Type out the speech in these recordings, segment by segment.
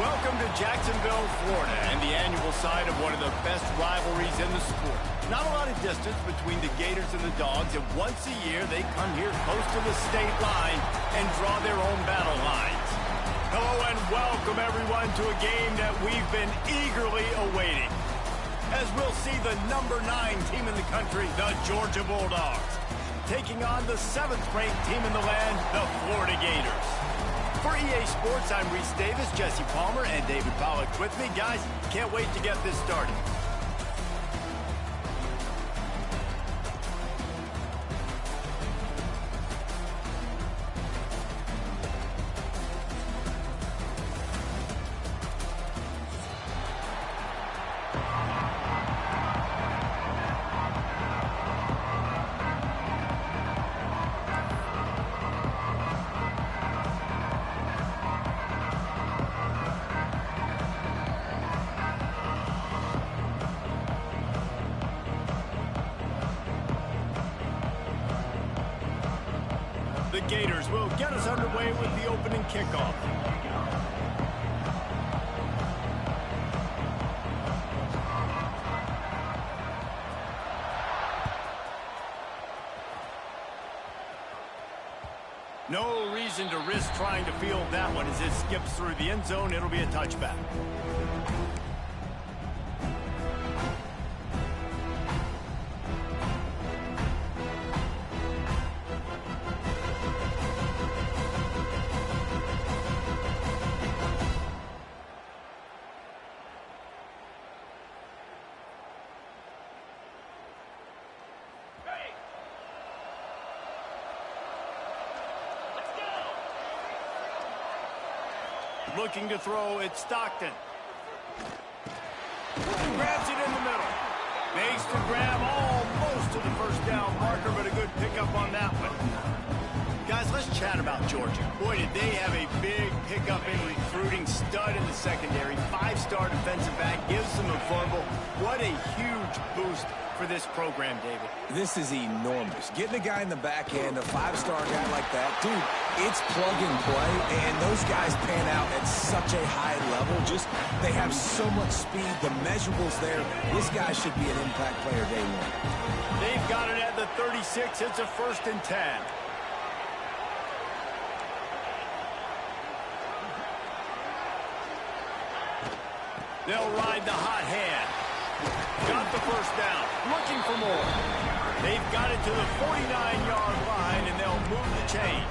Welcome to Jacksonville, Florida, and the annual site of one of the best rivalries in the sport. Not a lot of distance between the Gators and the Dogs, and once a year they come here close to the state line and draw their own battle lines. Hello and welcome everyone to a game that we've been eagerly awaiting, as we'll see the #9 team in the country, the Georgia Bulldogs, taking on the 7th-ranked team in the land, the Florida Gators. For EA Sports, I'm Reese Davis, Jesse Palmer, and David Pollack with me. Guys, can't wait to get this started. The Gators will get us underway with the opening kickoff. No reason to risk trying to field that one as it skips through the end zone. It'll be a touchback. Looking to throw, it's Stockton. Grabs it in the middle. Makes the grab almost to the first down marker, but a good pickup on that one. Guys, let's chat about Georgia. Boy, did they have a big pickup in recruiting. Stud in the secondary. 5-star defensive back. Gives them a fumble. What a huge boost for this program, David. This is enormous. Getting a guy in the back end, a 5-star guy like that, dude, it's plug and play, and those guys pan out at such a high level. Just, they have so much speed. The measurables there. This guy should be an impact player day one. They've got it at the 36. It's a 1st and 10. They'll ride the hot hand. Got the first down. Looking for more. They've got it to the 49-yard line, and they'll move the chain.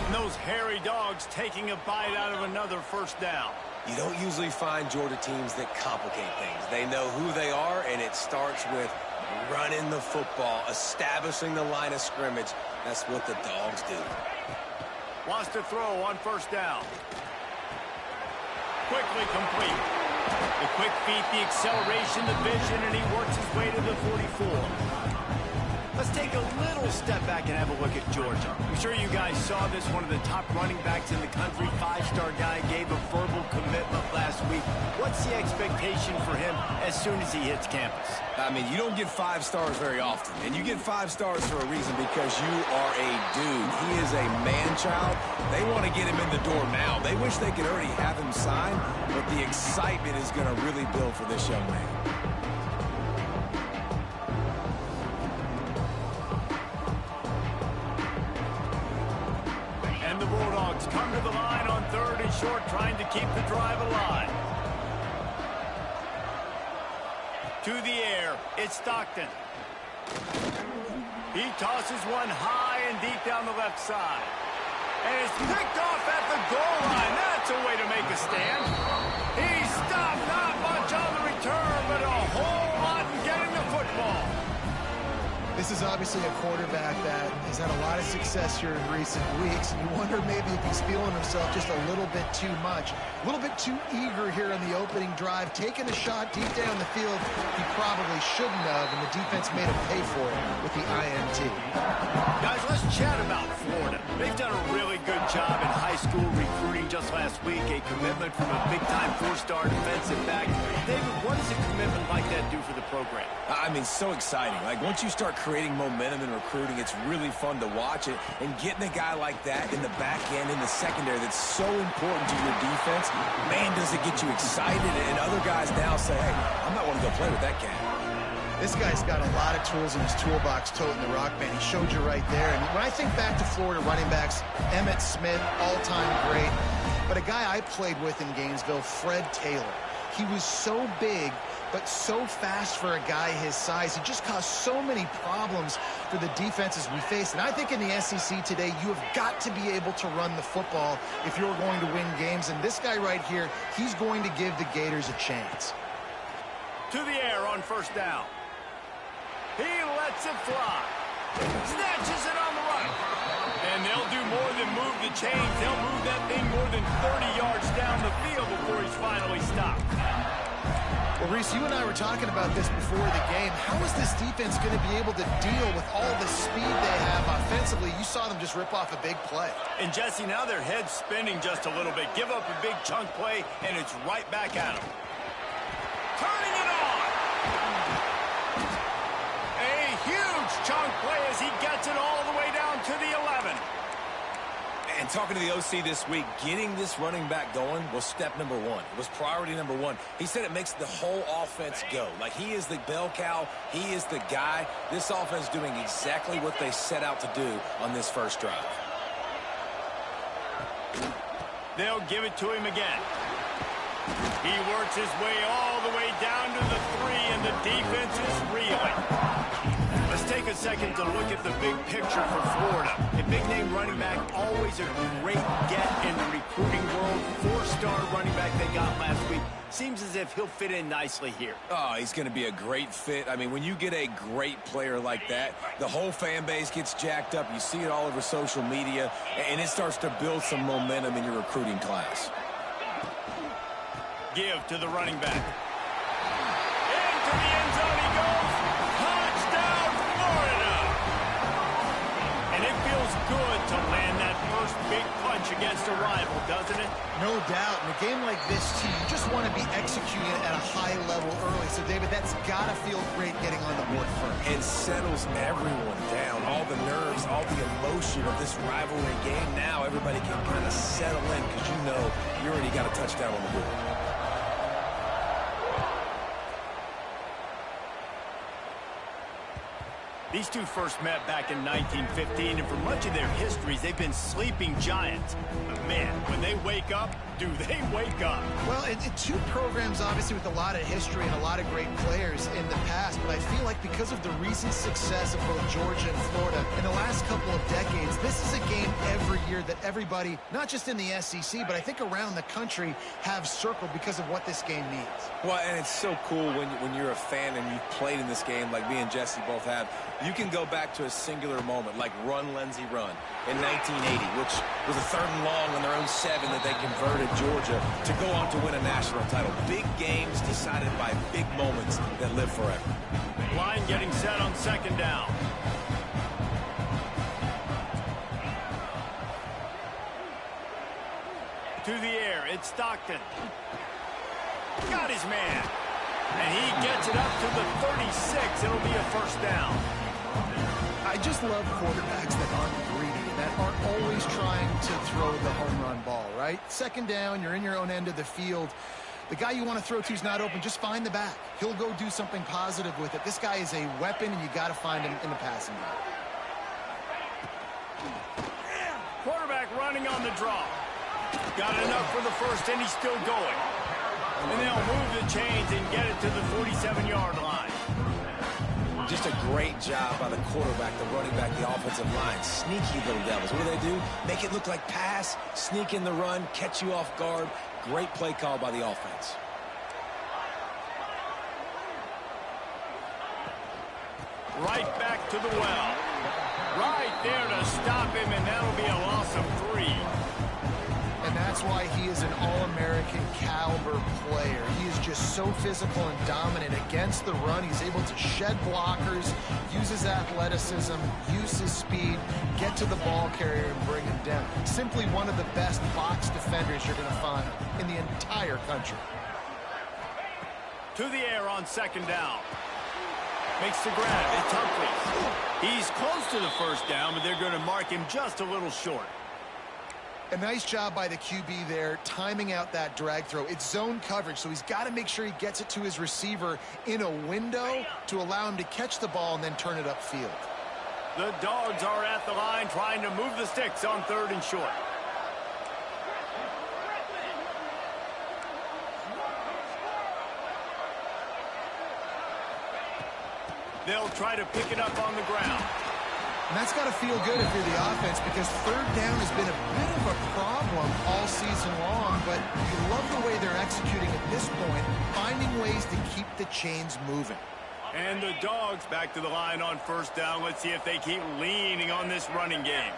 And those hairy dogs taking a bite out of another first down. You don't usually find Georgia teams that complicate things. They know who they are, and it starts with running the football, establishing the line of scrimmage. That's what the Dogs do. Wants to throw on first down. Quickly complete. The quick feet, the acceleration, the vision, and he works his way to the 44. Let's take a little step back and have a look at Georgia. I'm sure you guys saw this. One of the top running backs in the country, 5-star guy, gave a verbal commitment last week. What's the expectation for him as soon as he hits campus? I mean, you don't get 5 stars very often, and you get 5 stars for a reason, because you are a dude. He is a man-child. They want to get him in the door now. They wish they could already have him signed, but the excitement is going to really build for this young man. And the Bulldogs come to the line on 3rd and short, trying to keep the drive alive. To the air, it's Stockton. He tosses one high and deep down the left side. And it's picked off at the goal line. That's a way to make a stand. He stopped, not much on the return, but a whole lot in getting the football. This is obviously a quarterback that has had a lot of success here in recent weeks. And you wonder maybe if he's feeling himself just a little bit too much. A little bit too eager here in the opening drive. Taking a shot deep down the field he probably shouldn't have, and the defense made him pay for it with the INT. Guys, let's chat about Florida. They've done a really good job in high school recruiting. Just last week, a commitment from a big-time 4-star defensive back. David, what does a commitment like that do for the program? I mean, so exciting. Like, once you start creating creating momentum and recruiting. It's really fun to watch it. And getting a guy like that in the back end, in the secondary, that's so important to your defense, man, does it get you excited. And other guys now say, hey, I'm not going to go play with that cat. This guy's got a lot of tools in his toolbox toting the rock, man. He showed you right there. And when I think back to Florida running backs, Emmitt Smith, all-time great. But a guy I played with in Gainesville, Fred Taylor. He was so big, but so fast for a guy his size. He just caused so many problems for the defenses we faced. And I think in the SEC today, you have got to be able to run the football if you're going to win games. And this guy right here, he's going to give the Gators a chance. To the air on first down. He lets it fly. Snatches it on the right. And they'll do more than move the chains. They'll move that thing more than 30 yards down the field before he's finally stopped. Well, Reese, you and I were talking about this before the game. How is this defense going to be able to deal with all the speed they have offensively? You saw them just rip off a big play. And, Jesse, now their head's spinning just a little bit. Give up a big chunk play, and it's right back at them. Turning it on. Huge chunk play as he gets it all the way down to the 11. And talking to the OC this week, getting this running back going was step number one. It was priority number one. He said it makes the whole offense go. Like, he is the bell cow. He is the guy. This offense doing exactly what they set out to do on this first drive. They'll give it to him again. He works his way all the way down to the 3, and the defense is reeling. Let's take a second to look at the big picture for Florida. A big-name running back, always a great get in the recruiting world. 4-star running back they got last week. Seems as if he'll fit in nicely here. Oh, he's going to be a great fit. I mean, when you get a great player like that, the whole fan base gets jacked up. You see it all over social media, and it starts to build some momentum in your recruiting class. Give to the running back. Into the end zone he goes. Touchdown, Florida! And it feels good to land that first big punch against a rival, doesn't it? No doubt. In a game like this, too, you just want to be executing at a high level early. So, David, that's got to feel great getting on the board first. It settles everyone down. All the nerves, all the emotion of this rivalry game. Now everybody can kind of settle in because you know you already got a touchdown on the board. These two first met back in 1915, and for much of their histories, they've been sleeping giants. But man, when they wake up, do they wake up? Well, two programs, obviously, with a lot of history and a lot of great players in the past, but I feel like because of the recent success of both Georgia and Florida in the last couple of decades, this is a game every year that everybody, not just in the SEC, but I think around the country, have circled because of what this game means. Well, and it's so cool when you're a fan and you've played in this game like me and Jesse both have. You can go back to a singular moment like Run, Lindsey, Run in 1980, which was a 3rd and long on their own 7 that they converted Georgia to go on to win a national title. Big games decided by big moments that live forever. Line getting set on 2nd down. To the air, it's Stockton. Got his man. And he gets it up to the 36. It'll be a 1st down. I just love quarterbacks that aren't greedy, that aren't always trying to throw the home run ball, right? 2nd down, you're in your own end of the field. The guy you want to throw to is not open. Just find the back. He'll go do something positive with it. This guy is a weapon, and you got to find him in the passing game. Quarterback running on the draw. Got enough for the 1st, and he's still going. And they'll move the chains and get it to the 47-yard line. Just a great job by the quarterback, the running back, the offensive line. Sneaky little devils. What do? Make it look like pass, sneak in the run, catch you off guard. Great play call by the offense. Right back to the well. Right there to stop him, and that'll be a loss of 3. And that's why he is an All-American caliber player. He is just so physical and dominant against the run. He's able to shed blockers, use his athleticism, use his speed, get to the ball carrier and bring him down. Simply one of the best box defenders you're going to find in the entire country. To the air on 2nd down. Makes the grab. It's Humphries. He's close to the first down, but they're going to mark him just a little short. A nice job by the QB there, timing out that drag throw. It's zone coverage, so he's got to make sure he gets it to his receiver in a window to allow him to catch the ball and then turn it upfield. The Dogs are at the line trying to move the sticks on 3rd and short. They'll try to pick it up on the ground. And that's got to feel good if you're the offense, because 3rd down has been a bit of a problem all season long, but you love the way they're executing at this point, finding ways to keep the chains moving. And the Dogs back to the line on 1st down. Let's see if they keep leaning on this running game.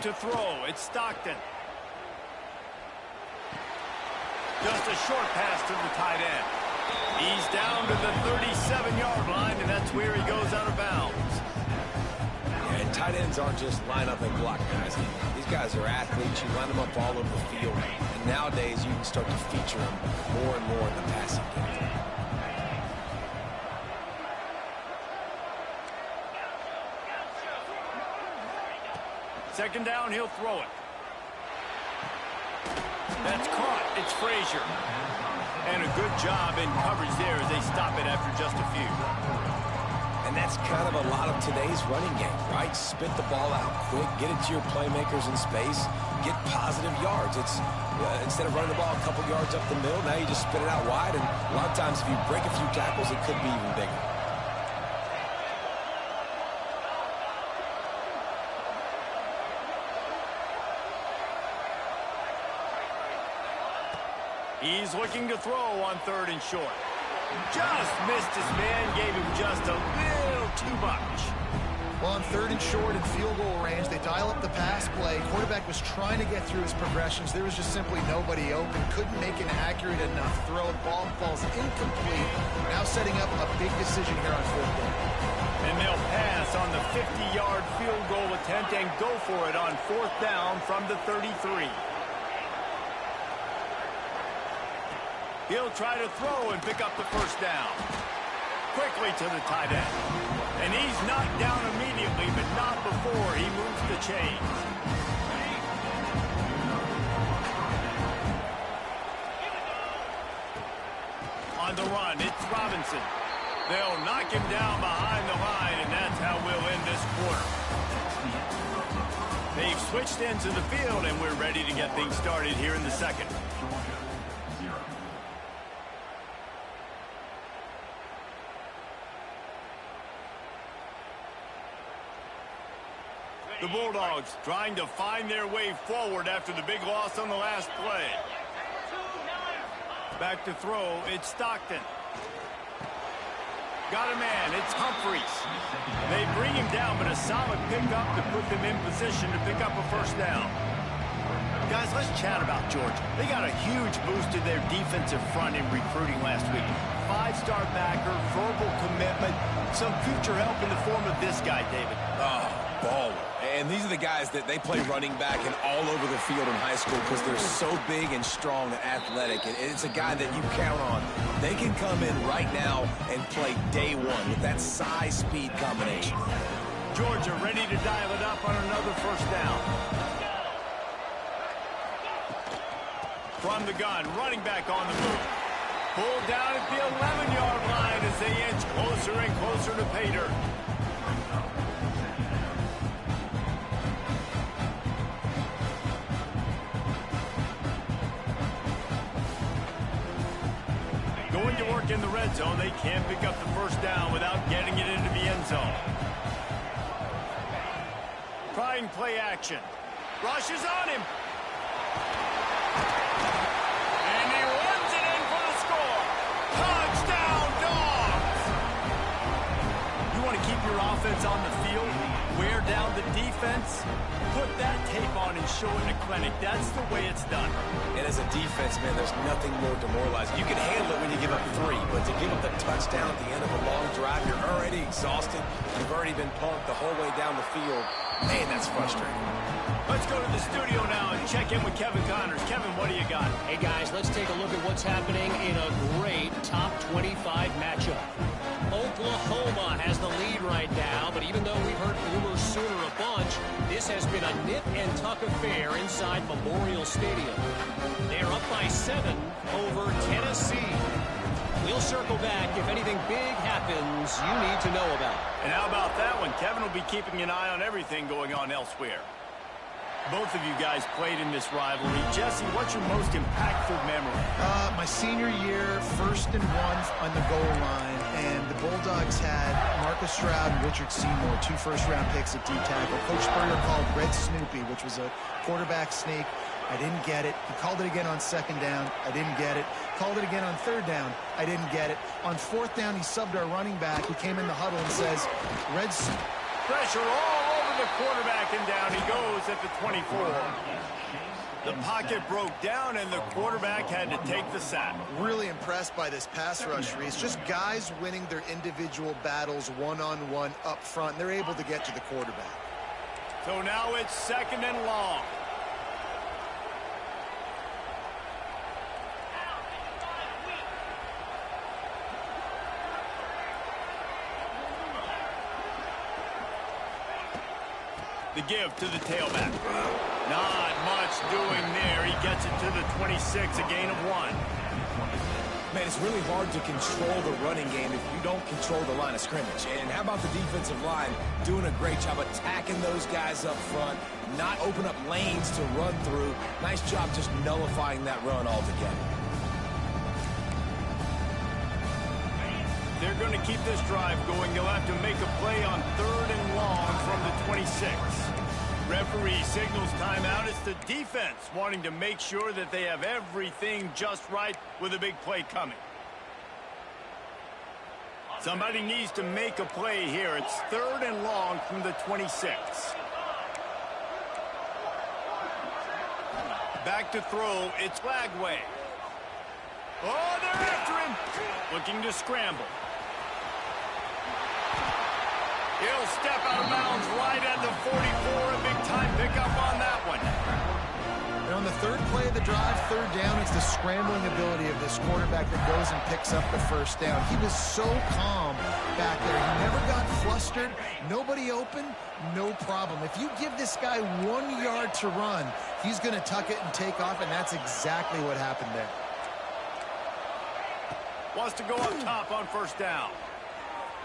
To throw, it's Stockton. Just a short pass to the tight end. He's down to the 37-yard line, and that's where he goes out of bounds. Yeah, and tight ends aren't just line up and block guys. These guys are athletes. You line them up all over the field. And nowadays, you can start to feature them more and more in the passing game. Second down, he'll throw it. That's caught. It's Frazier. And a good job in coverage there as they stop it after just a few. And that's kind of a lot of today's running game, right? Spit the ball out quick, get it to your playmakers in space, get positive yards. It's instead of running the ball a couple yards up the middle, now you just spit it out wide, and a lot of times if you break a few tackles, it could be even bigger. He's looking to throw on 3rd and short. Just missed his man, gave him just a little too much. Well, on 3rd and short and field goal range, they dial up the pass play. Quarterback was trying to get through his progressions. There was just simply nobody open. Couldn't make an accurate enough throw. The ball falls incomplete. Now setting up a big decision here on 4th down. And they'll pass on the 50-yard field goal attempt and go for it on 4th down from the 33. He'll try to throw and pick up the first down. Quickly to the tight end. And he's knocked down immediately, but not before he moves the chains. On the run, it's Robinson. They'll knock him down behind the line, and that's how we'll end this quarter. They've switched into the field, and we're ready to get things started here in the second. The Bulldogs trying to find their way forward after the big loss on the last play. Back to throw, it's Stockton. Got a man, it's Humphries. They bring him down, but a solid pickup to put them in position to pick up a first down. Guys, let's chat about Georgia. They got a huge boost to their defensive front in recruiting last week. 5-star backer, verbal commitment, some future help in the form of this guy, David. Oh, baller. And these are the guys that they play running back and all over the field in high school because they're so big and strong and athletic. And it's a guy that you count on. They can come in right now and play day one with that size-speed combination. Georgia ready to dial it up on another first down. From the gun, running back on the move. Pulled down at the 11-yard line as they inch closer and closer to pay dirt. Going to work in the red zone. They can't pick up the first down without getting it into the end zone. Trying play action. Rushes on him. And he runs it in for the score. Touchdown, Dogs! You want to keep your offense on the field? wear down the defense, put that tape on and show it in a clinic. That's the way it's done. And as a defense, man, there's nothing more demoralizing. You can handle it when you give up 3, but to give up the touchdown at the end of a long drive, you're already exhausted. You've already been punked the whole way down the field. Man, that's frustrating. Let's go to the studio now and check in with Kevin Connors. Kevin, what do you got? Hey, guys, let's take a look at what's happening in a great top 25 matchup. Oklahoma has the lead right now, but even though we've heard Boomer Sooner a bunch, this has been a nip-and-tuck affair inside Memorial Stadium. They're up by 7 over Tennessee. We'll circle back if anything big happens you need to know about. And how about that one? Kevin will be keeping an eye on everything going on elsewhere. Both of you guys played in this rivalry. Jesse, what's your most impactful memory? My senior year, 1st and 1 on the goal line, and the Bulldogs had Marcus Stroud and Richard Seymour, 2 first-round picks at D-tackle. Coach Spurrier called Red Snoopy, which was a quarterback sneak. I didn't get it. He called it again on 2nd down. I didn't get it. Called it again on 3rd down. I didn't get it. On 4th down, he subbed our running back, who came in the huddle and says, Red Pressure all over the quarterback, and down he goes at the 24. The pocket broke down, and the quarterback had to take the sack. Really impressed by this pass rush, Reese. Just guys winning their individual battles one-on-one up front. They're able to get to the quarterback. So now it's 2nd and long. The give to the tailback. Not much doing there. He gets it to the 26, a gain of 1. Man, it's really hard to control the running game if you don't control the line of scrimmage. And how about the defensive line doing a great job attacking those guys up front, not open up lanes to run through. Nice job just nullifying that run altogether. They're going to keep this drive going. They'll have to make a play on 3rd and long from the 26. Referee signals timeout. It's the defense wanting to make sure that they have everything just right with a big play coming. Somebody needs to make a play here. It's 3rd and long from the 26. Back to throw. It's Lagway. Oh, they're after him. Looking to scramble. He'll step out of bounds right at the 44. A big-time pickup on that one. And on the 3rd play of the drive, 3rd down, it's the scrambling ability of this quarterback that goes and picks up the 1st down. He was so calm back there. He never got flustered. Nobody open, no problem. If you give this guy 1 yard to run, he's going to tuck it and take off, and that's exactly what happened there. Wants to go up top on 1st down.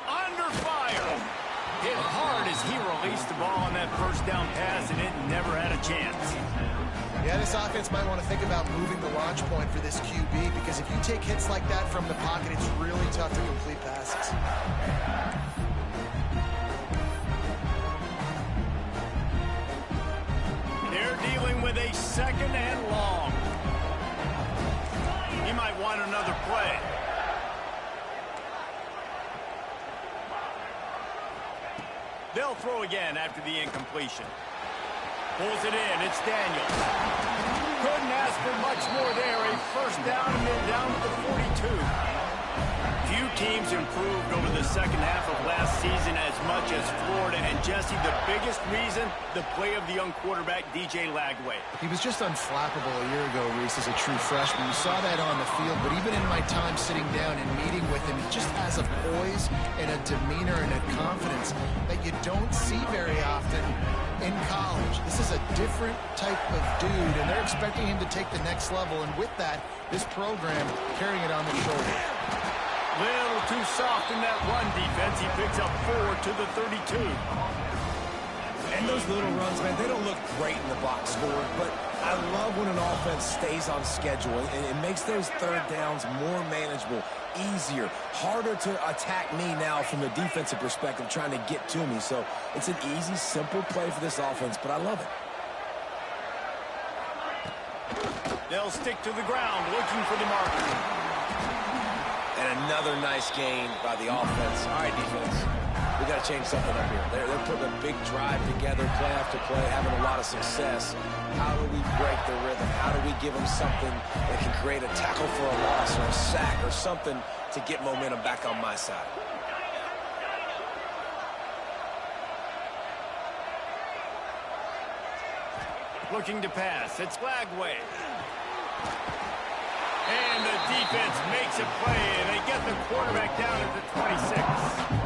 Under fire. Hit hard as he released the ball on that 1st down pass, and it never had a chance. Yeah, this offense might want to think about moving the launch point for this QB, because if you take hits like that from the pocket, it's really tough to complete passes. They're dealing with a 2nd and long. He might want another play. They'll throw again after the incompletion. Pulls it in. It's Daniels. Couldn't ask for much more there. A 1st down and then down to the 42. Few teams improved over the 2nd half of last season as much as Florida. And Jesse, the biggest reason, the play of the young quarterback, DJ Lagway. He was just unflappable a year ago, Reese, as a true freshman. You saw that on the field, but even in my time sitting down and meeting with him, he just has a poise and a demeanor and a confidence that you don't see very often in college. This is a different type of dude, and they're expecting him to take the next level, and with that, this program carrying it on their shoulder. Little too soft in that run defense. He picks up 4 to the 32. And those little runs, man, they don't look great in the box score, but I love when an offense stays on schedule, and it makes those 3rd downs more manageable, easier, harder to attack me now from the defensive perspective, trying to get to me. So it's an easy, simple play for this offense, but I love it. They'll stick to the ground, looking for the marker. And another nice gain by the offense. All right, defense. we got to change something up here. They're putting a big drive together, play after play, having a lot of success. How do we break the rhythm? How do we give them something that can create a tackle for a loss or a sack or something to get momentum back on my side? Looking to pass. It's Lagway. And the defense makes a play, and they get the quarterback down at the 26.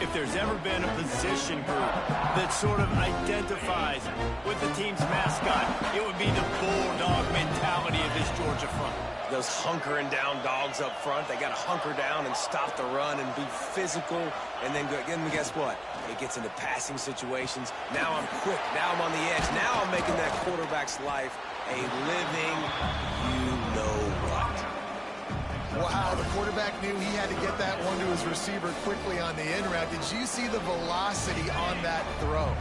If there's ever been a position group that sort of identifies with the team's mascot, it would be the bulldog mentality of this Georgia front. Those hunkering down dogs up front, they got to hunker down and stop the run and be physical. And then guess what? It gets into passing situations. Now I'm quick. Now I'm on the edge. Now I'm making that quarterback's life a living you-know-what. Wow, the quarterback knew he had to get that one to his receiver quickly on the in route. Did you see the velocity on that throw?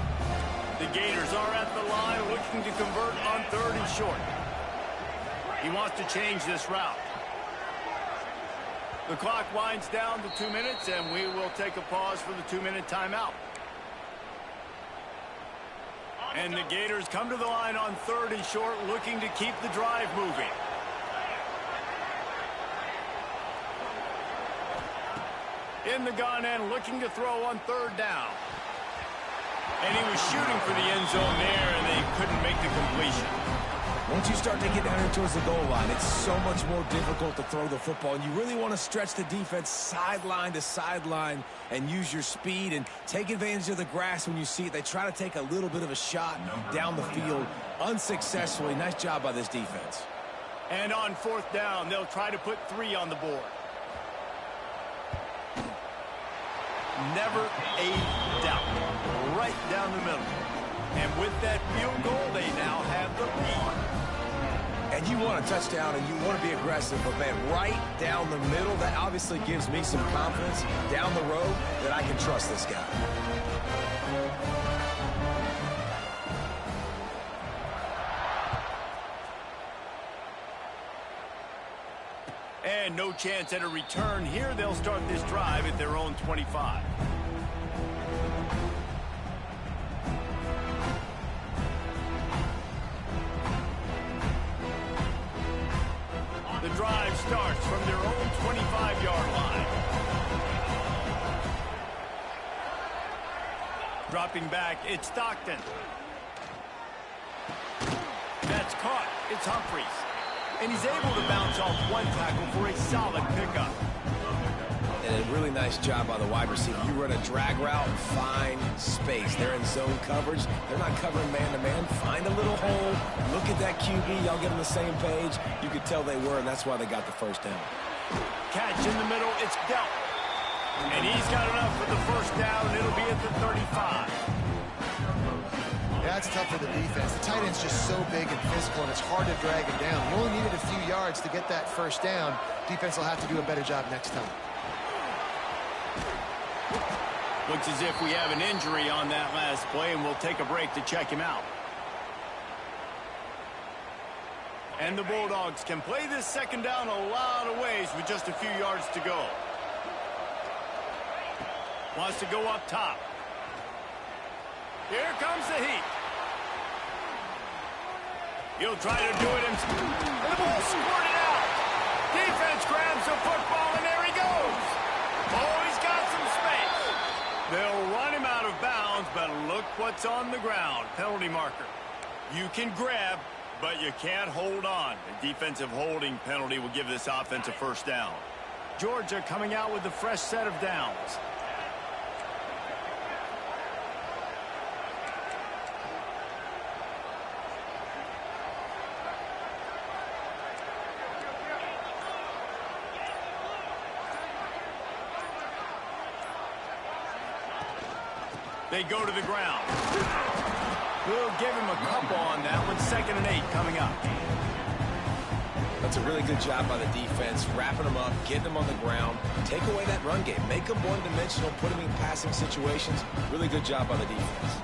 The Gators are at the line looking to convert on 3rd and short. He wants to change this route. The clock winds down to 2 minutes, and we will take a pause for the 2-minute timeout. And the Gators come to the line on 3rd and short, looking to keep the drive moving. In the gun and looking to throw on 3rd down. And he was shooting for the end zone there, and they couldn't make the completion. Once you start to get down here towards the goal line, it's so much more difficult to throw the football. And you really want to stretch the defense sideline to sideline and use your speed and take advantage of the grass when you see it. They try to take a little bit of a shot down the field unsuccessfully. Nice job by this defense. And on 4th down, they'll try to put 3 on the board. Never a doubt. Right down the middle. And with that field goal, they now have the lead. And you want a touchdown and you want to be aggressive, but man, right down the middle, that obviously gives me some confidence down the road that I can trust this guy. And no chance at a return here. They'll start this drive at their own 25. The drive starts from their own 25-yard line. Dropping back, it's Stockton. That's caught. It's Humphries. And he's able to bounce off one tackle for a solid pickup. And a really nice job by the wide receiver. You run a drag route, find space. They're in zone coverage. They're not covering man-to-man. Find a little hole. Look at that QB. Y'all get on the same page. You could tell they were, and that's why they got the first down. Catch in the middle. It's dealt. And he's got enough for the first down, and it'll be at the 35. Yeah, it's tough for the defense. The tight end's just so big and physical, and it's hard to drag him down. You only needed a few yards to get that first down. Defense will have to do a better job next time. Looks as if we have an injury on that last play, and we'll take a break to check him out. And the Bulldogs can play this second down a lot of ways with just a few yards to go. Wants to go up top. Here comes the heat. He'll try to do it himself. And the ball squirted out. Defense grabs the football, and there he goes. Oh, he's got some space. They'll run him out of bounds, but look what's on the ground. Penalty marker. You can grab, but you can't hold on. A defensive holding penalty will give this offense a first down. Georgia coming out with a fresh set of downs. They go to the ground. We'll give him a couple on that one. 2nd and 8 coming up. That's a really good job by the defense, wrapping them up, getting them on the ground, take away that run game, make them one-dimensional, put them in passing situations. Really good job by the defense.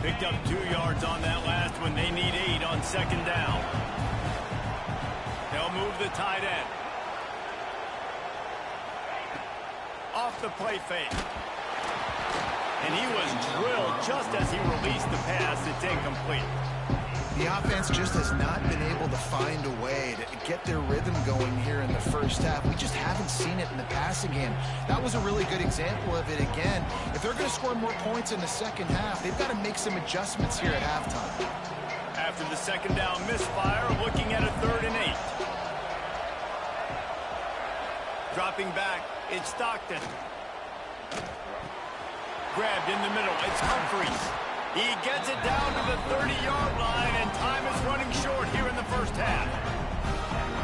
Picked up 2 yards on that last one. They need 8 on 2nd down. They'll move the tight end. off the play fake. And he was drilled just as he released the pass. It's incomplete. The offense just has not been able to find a way to get their rhythm going here in the first half. We just haven't seen it in the passing game. That was a really good example of it again. If they're going to score more points in the second half, they've got to make some adjustments here at halftime. After the second down misfire, looking at a 3rd and 8. Dropping back, it's Stockton. Grabbed in the middle, it's Humphries. He gets it down to the 30-yard line, and time is running short here in the first half.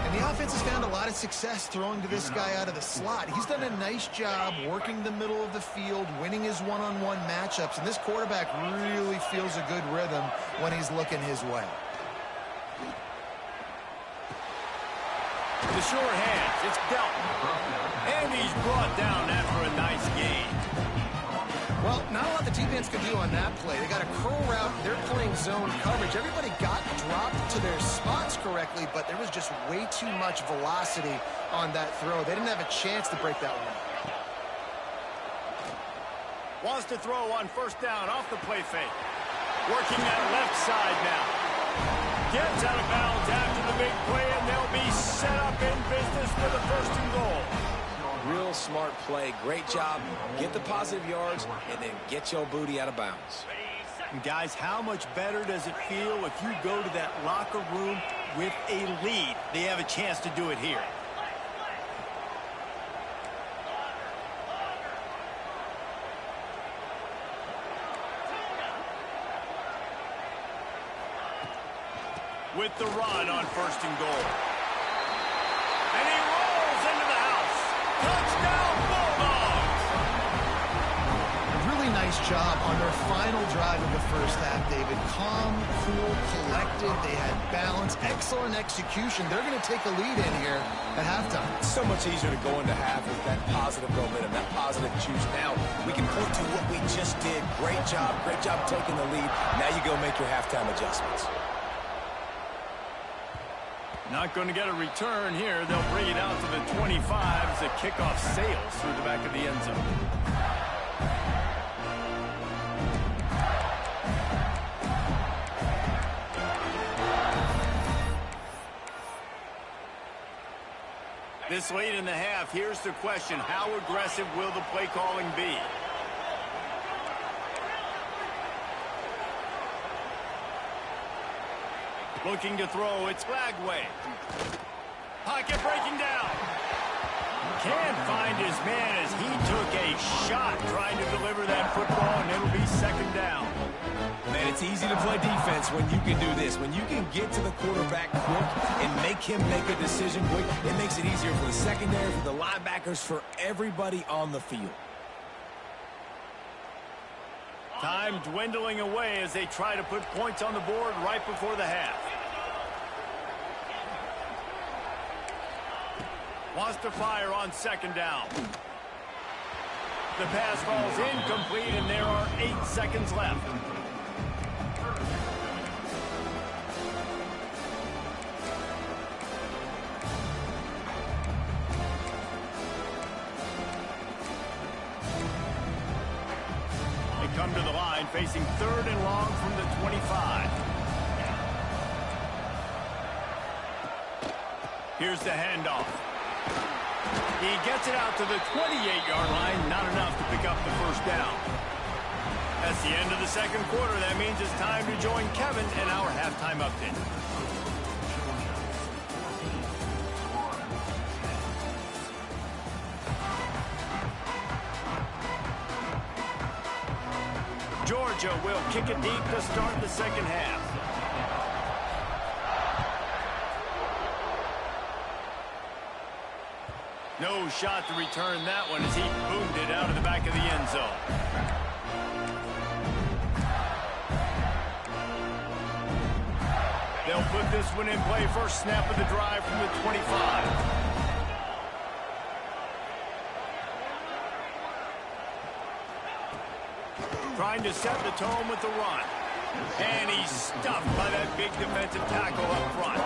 And the offense has found a lot of success throwing to this guy out of the slot. He's done a nice job working the middle of the field, winning his one-on-one matchups, and this quarterback really feels a good rhythm when he's looking his way. The short hands, it's Delton. And he's brought down after a nice gain. Well, not a lot the defense could do on that play. They got a curl route. They're playing zone coverage. Everybody got dropped to their spots correctly, but there was just way too much velocity on that throw. They didn't have a chance to break that one. Wants to throw on first down off the play fake. Working that left side now. Gets out of bounds after the big play, and they'll be set up in business for the 1st and goal. Real smart play. Great job. Get the positive yards and then get your booty out of bounds. And guys, how much better does it feel if you go to that locker room with a lead? They have a chance to do it here. With the run on 1st and goal. And he rolls into the house. Touchdown, Bulldogs! A really nice job on their final drive of the first half, David. Calm, cool, collected. They had balance, excellent execution. They're going to take a lead in here at halftime. It's so much easier to go into half with that positive momentum, that positive juice. Now we can point to what we just did. Great job taking the lead. Now you go make your halftime adjustments. Not going to get a return here. They'll bring it out to the 25 as the kickoff sails through the back of the end zone. This late in the half, here's the question. How aggressive will the play calling be? Looking to throw, it's Flagway. Pocket breaking down. Can't find his man as he took a shot trying to deliver that football, and it'll be 2nd down. Man, it's easy to play defense when you can do this. When you can get to the quarterback quick and make him make a decision quick, it makes it easier for the secondary, for the linebackers, for everybody on the field. Time dwindling away as they try to put points on the board right before the half. Wants to fire on 2nd down. The pass falls incomplete, and there are 8 seconds left. They come to the line facing 3rd and long from the 25. Here's the handoff. He gets it out to the 28-yard line, not enough to pick up the first down. That's the end of the 2nd quarter. That means it's time to join Kevin in our halftime update. Georgia will kick it deep to start the 2nd half. No shot to return that one as he boomed it out of the back of the end zone. They'll put this one in play. First snap of the drive from the 25. Trying to set the tone with the run. And he's stuffed by that big defensive tackle up front.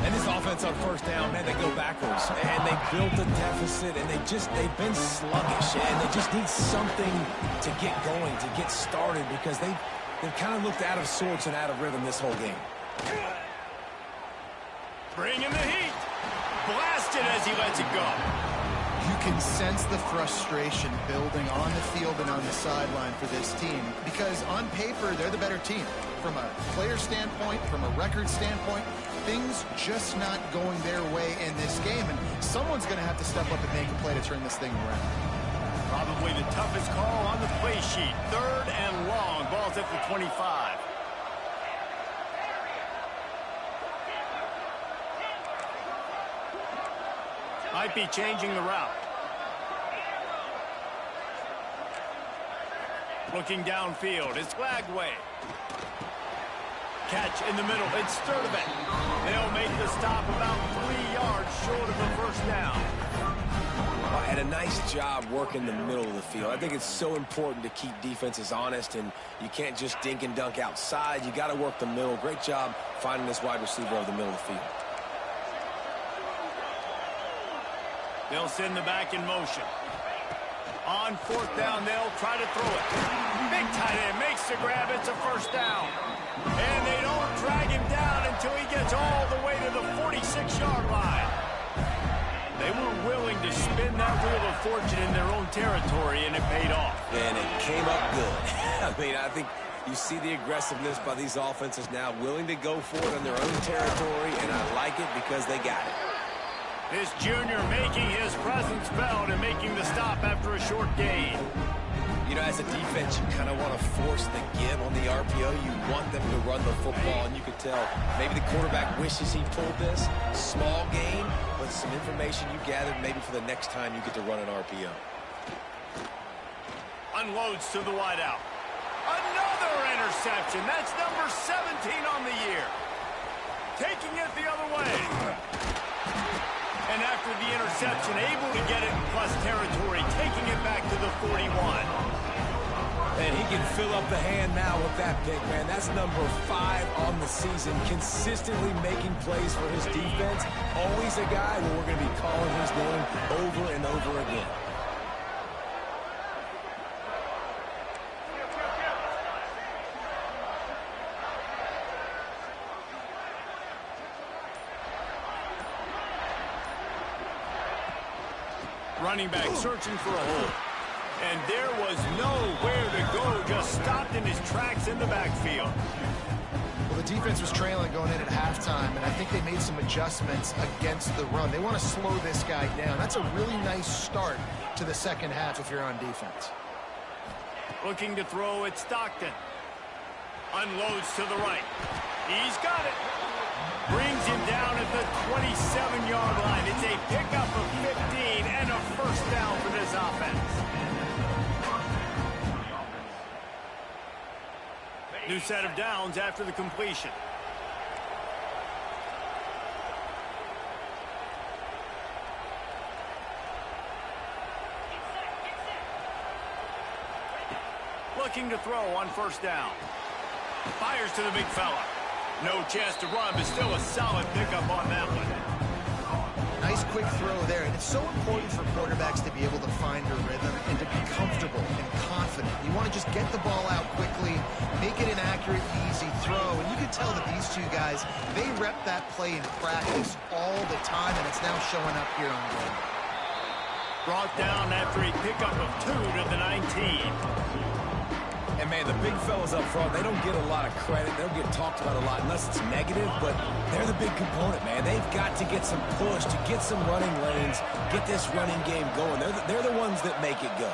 And this offense on first down, man, they go backwards. And they built a deficit, and they've been sluggish. And they just need something to get going, to get started, because they've kind of looked out of sorts and out of rhythm this whole game. Bringing the heat. Blasted as he lets it go. You can sense the frustration building on the field and on the sideline for this team, because on paper, they're the better team. From a player standpoint, from a record standpoint, things just not going their way in this game, and someone's going to have to step up and make a play to turn this thing around. Probably the toughest call on the play sheet. 3rd and long. Ball's at the 25. Might be changing the route. Looking downfield. It's Glagway. Catch in the middle. It's Sturdivant. They'll make the stop about 3 yards short of the first down. And a nice job working the middle of the field. I think it's so important to keep defenses honest, and you can't just dink and dunk outside. You got to work the middle. Great job finding this wide receiver over the middle of the field. They'll send the back in motion. On 4th down, they'll try to throw it. Big tight end makes the grab. It's a first down. And they don't drag him down until he gets all the way to the 46-yard line. They were willing to spin that wheel of fortune in their own territory, and it paid off. And it came up good. I mean, I think you see the aggressiveness by these offenses now, willing to go for it in their own territory, and I like it because they got it. This junior making his presence felt and making the stop after a short gain. You know, as a defense, you kind of want to force the give on the RPO. You want them to run the football, and you can tell maybe the quarterback wishes he pulled this. Small gain, but some information you gathered maybe for the next time you get to run an RPO. Unloads to the wideout. Another interception. That's number 17 on the year. Taking it the other way. And after the interception, able to get it in plus territory, taking it back to the 41. And he can fill up the hand now with that pick, man. That's number 5 on the season, consistently making plays for his defense. Always a guy where we're going to be calling his name over and over again. Running back searching for a hole. And there was nowhere to go, just stopped in his tracks in the backfield. Well, the defense was trailing going in at halftime, and I think they made some adjustments against the run. They want to slow this guy down. That's a really nice start to the second half if you're on defense. Looking to throw at Stockton. Unloads to the right. He's got it. Brings him down at the 27-yard line. It's a pickup of 15 and a first down for this offense. New set of downs after the completion. Looking to throw on first down. Fires to the big fella. No chance to run, but still a solid pickup on that one. Nice quick throw there, and it's so important for quarterbacks to be able to find a rhythm and to be comfortable and confident. You want to just get the ball out quickly, make it an accurate, easy throw, and you can tell that these two guys, they rep that play in practice all the time, and it's now showing up here on game. Brought down after a pickup of 2 to the 19. And, man, the big fellas up front, they don't get a lot of credit. They don't get talked about a lot unless it's negative, but they're the big component, man. They've got to get some push, to get some running lanes, get this running game going. They're the ones that make it go.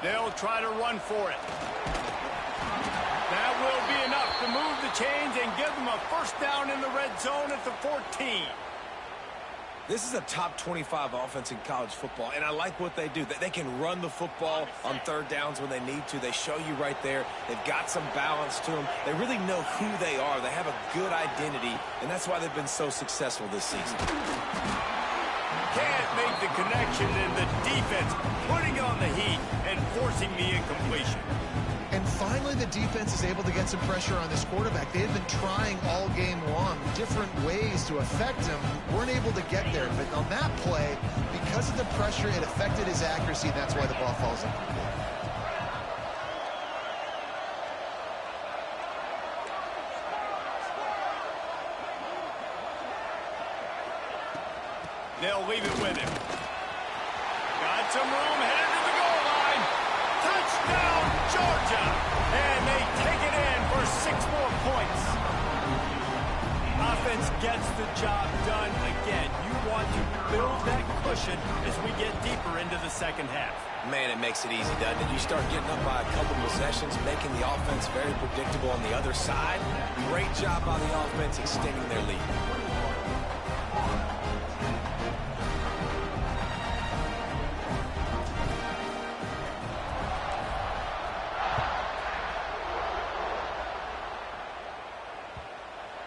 They'll try to run for it. That will be enough to move the chains and give them a first down in the red zone at the 14. This is a top 25 offense in college football, and I like what they do. They can run the football on third downs when they need to. They show you right there. They've got some balance to them. They really know who they are. They have a good identity, and that's why they've been so successful this season. Can't make the connection, and the defense putting on the heat and forcing the incompletion. And finally, the defense is able to get some pressure on this quarterback. They had been trying all game long different ways to affect him. Weren't able to get there. But on that play, because of the pressure, it affected his accuracy. That's why the ball falls incomplete. They'll leave it with him. Got some room, headed to the goal line. Touchdown, Georgia! And they take it in for 6 more points. Offense gets the job done. Again, you want to build that cushion as we get deeper into the second half. Man, it makes it easy, doesn't it? You start getting up by a couple possessions, making the offense very predictable on the other side. Great job by the offense extending their lead.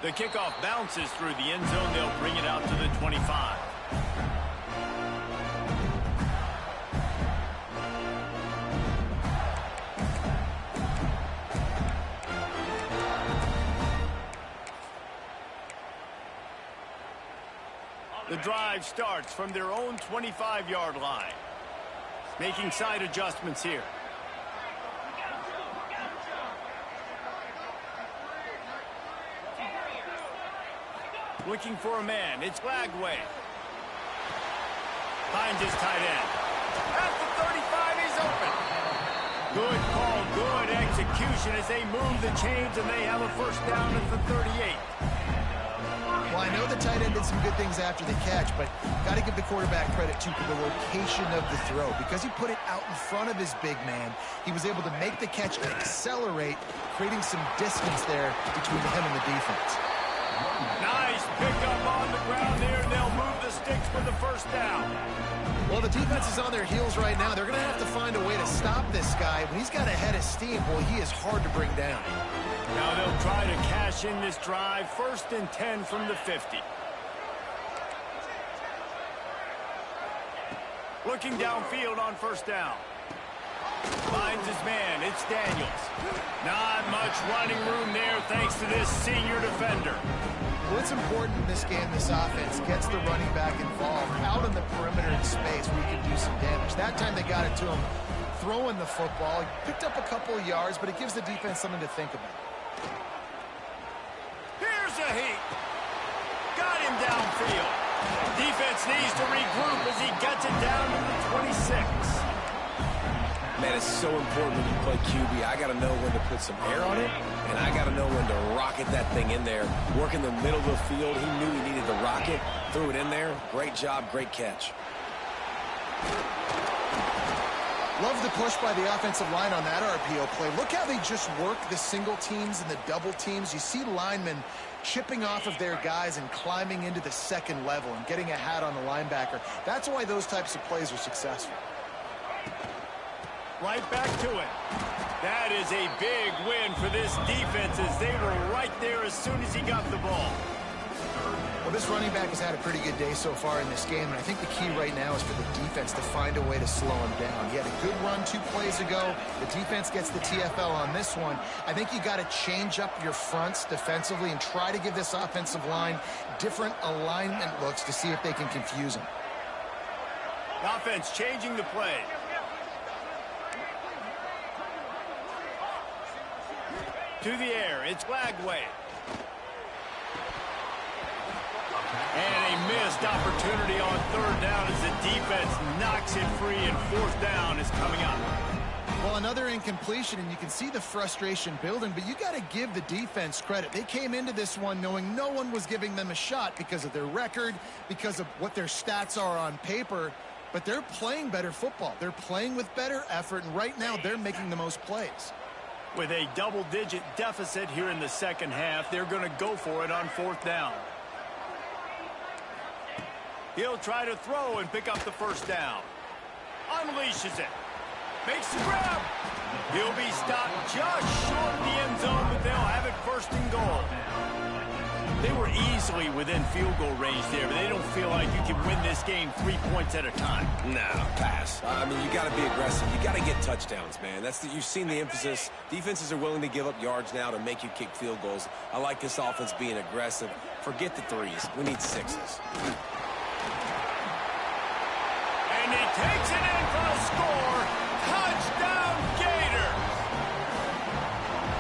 The kickoff bounces through the end zone. They'll bring it out to the 25. The drive starts from their own 25-yard line. Making side adjustments here. Looking for a man. It's Lagway. Finds his tight end. At the 35, he's open. Good call, good execution as they move the chains, and they have a first down at the 38. Well, I know the tight end did some good things after the catch, but got to give the quarterback credit, too, for the location of the throw. Because he put it out in front of his big man, he was able to make the catch and accelerate, creating some distance there between him and the defense. Nice pickup on the ground there. They'll move the sticks for the first down. Well, the defense is on their heels right now. They're going to have to find a way to stop this guy. When he's got a head of steam, boy, he is hard to bring down. Now they'll try to cash in this drive. 1st and 10 from the 50. Looking downfield on first down. Finds his man. It's Daniels. Not much running room there thanks to this senior defender. Well, it's important in this game, this offense gets the running back involved out on the perimeter in space where he can do some damage. That time they got it to him throwing the football. He picked up a couple of yards, but it gives the defense something to think about. Here's a heat. Got him downfield. Defense needs to regroup as he gets it down to the 26. Man, it's so important when you play QB. I got to know when to put some air on it, and I got to know when to rocket that thing in there. Work in the middle of the field. He knew he needed to rocket. Threw it in there. Great job, great catch. Love the push by the offensive line on that RPO play. Look how they just work the single teams and the double teams. You see linemen chipping off of their guys and climbing into the second level and getting a hat on the linebacker. That's why those types of plays are successful. Right back to it. That is a big win for this defense as they were right there as soon as he got the ball. Well, this running back has had a pretty good day so far in this game, and I think the key right now is for the defense to find a way to slow him down. He had a good run 2 plays ago. The defense gets the TFL on this one. I think you got to change up your fronts defensively and try to give this offensive line different alignment looks to see if they can confuse him. The offense changing the play. To the air, it's Lagway. And a missed opportunity on 3rd down as the defense knocks it free, and 4th down is coming up. Well, another incompletion, and you can see the frustration building, but you got to give the defense credit. They came into this one knowing no one was giving them a shot because of their record, because of what their stats are on paper, but they're playing better football. They're playing with better effort, and right now they're making the most plays. With a double-digit deficit here in the second half, they're going to go for it on 4th down. He'll try to throw and pick up the first down. Unleashes it. Makes the grab. He'll be stopped just short of the end zone, but they'll have it 1st and goal. They were easily within field goal range there, but they don't feel like you can win this game 3 points at a time. No, pass. I mean, you got to be aggressive. You got to get touchdowns, man. You've seen the emphasis. Defenses are willing to give up yards now to make you kick field goals. I like this offense being aggressive. Forget the threes. We need sixes. And he takes it in for a score. Touchdown, Gators!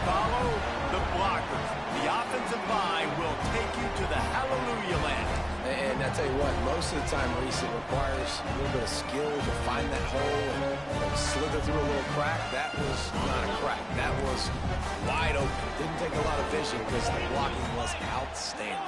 Follow the blockers. The offensive line will take you to the hallelujah land. And I tell you what, most of the time, Reese, it requires a little bit of skill to find that hole and slither through a little crack. That was not a crack. That was wide open. Didn't take a lot of vision because the blocking was outstanding.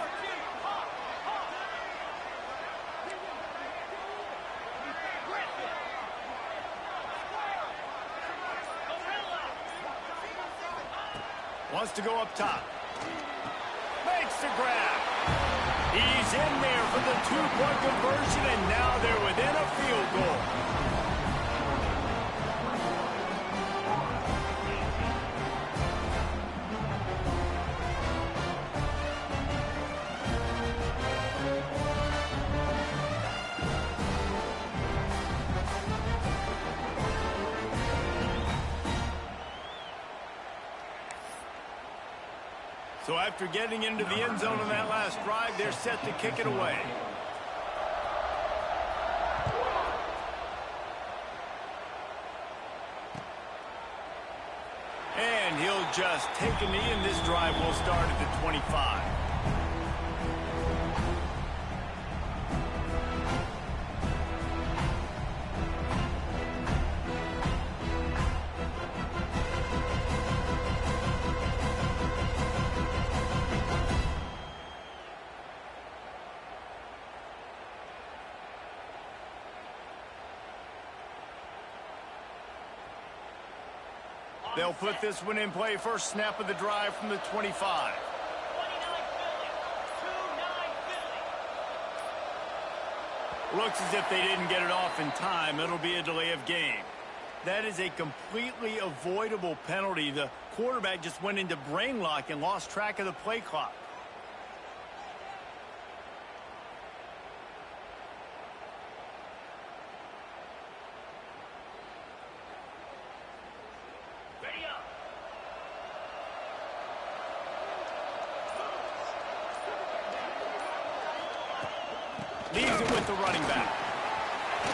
Wants to go up top. Makes the grab. He's in there for the two-point conversion, and now they're within a field goal. So after getting into the end zone on that last drive, they're set to kick it away. And he'll just take a knee, and this drive will start at the 25. They'll put this one in play. First snap of the drive from the 25. Looks as if they didn't get it off in time. It'll be a delay of game. That is a completely avoidable penalty. The quarterback just went into brain lock and lost track of the play clock. Leaves it with the running back.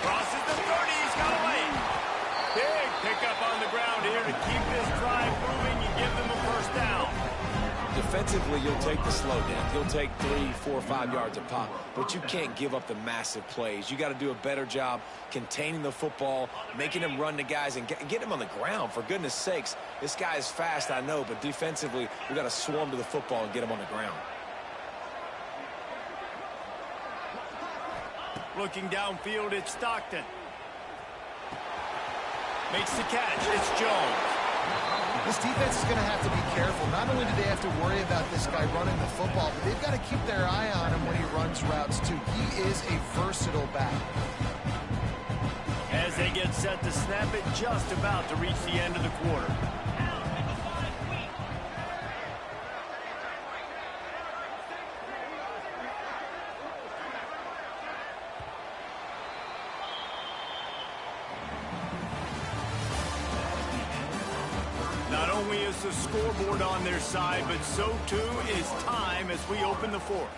Crosses the 30. He's got away. Big pickup on the ground here to keep this drive moving and give them a first down. Defensively, you'll take the slow down. You'll take 3, 4, 5 yards a pop, but you can't give up the massive plays. You got to do a better job containing the football, making them run to guys, and get them on the ground. For goodness sakes, this guy is fast, I know, but defensively, we got to swarm to the football and get him on the ground. Looking downfield, it's Stockton. Makes the catch. It's Jones. This defense is going to have to be careful. Not only do they have to worry about this guy running the football, but they've got to keep their eye on him when he runs routes, too. He is a versatile back. As they get set to snap it, just about to reach the end of the quarter. Not only is the scoreboard on their side, but so too is time as we open the fourth.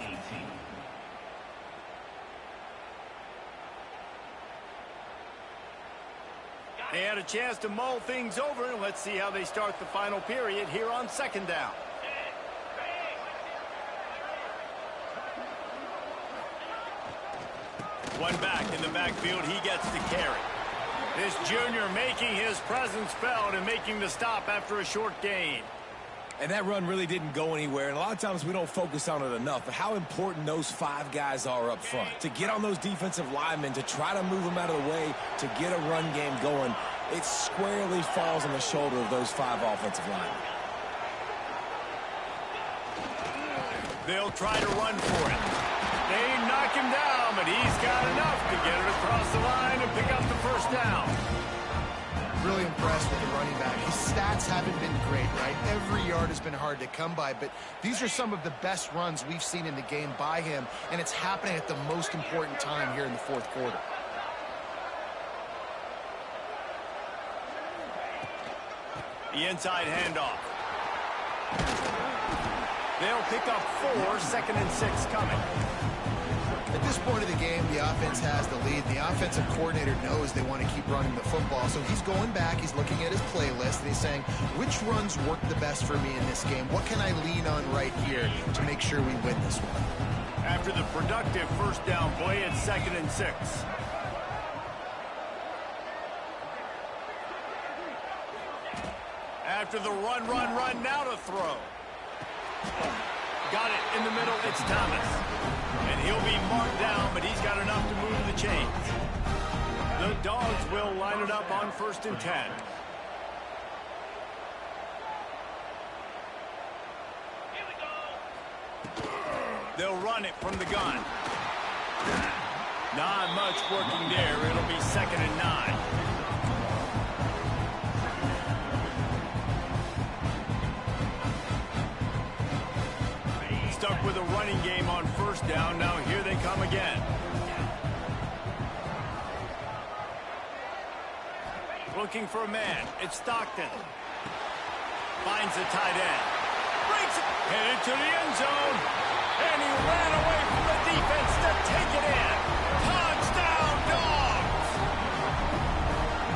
They had a chance to mull things over, and let's see how they start the final period here on second down. One back in the backfield, he gets the carry. This junior making his presence felt and making the stop after a short gain. And that run really didn't go anywhere, and a lot of times we don't focus on it enough, but how important those 5 guys are up front. To get on those defensive linemen, to try to move them out of the way, to get a run game going, it squarely falls on the shoulder of those 5 offensive linemen. They'll try to run for it. They knock him down, but he's got enough to get it across the line and pick up the first down. Really impressed with the running back. His stats haven't been great, right? Every yard has been hard to come by, but these are some of the best runs we've seen in the game by him, and it's happening at the most important time here in the fourth quarter. The inside handoff. They'll pick up 4, 2nd and 6 coming. At this point of the game, the offense has the lead. The offensive coordinator knows they want to keep running the football, so he's going back, he's looking at his playlist, and he's saying, which runs work the best for me in this game? What can I lean on right here to make sure we win this one? After the productive first down play, it's 2nd and 6. After the run, now to throw. Got it in the middle, it's Thomas. And he'll be marked down, but he's got enough to move the chains. The Dogs will line it up on 1st and 10. Here we go. They'll run it from the gun. Not much working there. It'll be 2nd and 9. Stuck with a running game on 1st down. Now here they come again. Looking for a man. It's Stockton. Finds the tight end. Breaks it. Headed to the end zone. And he ran away from the defense to take it in. Touchdown, Dogs!